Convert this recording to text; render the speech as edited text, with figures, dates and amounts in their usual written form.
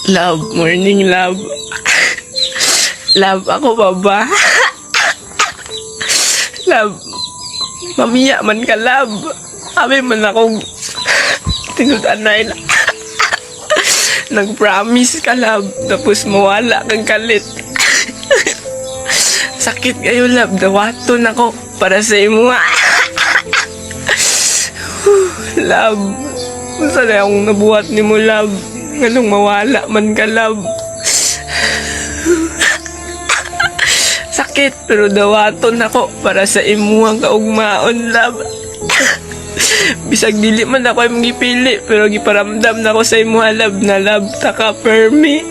Love, morning love. Love, ako pa ba? Love, mamiya man ka love. Abi man akong tinudanay na. Nag-promise ka love, tapos mawala kang kalit. Sakit kayo love, dawaton ako para sa imo. Love, unsa na akong nabuhat ni mo love. Nganong mawala man ka love. Sakit pero dawaton ako para sa imo ang kaugmaon love. Bisag dili man ako imong gipili pero giparamdam na ako sa imo love na love ta ka per me.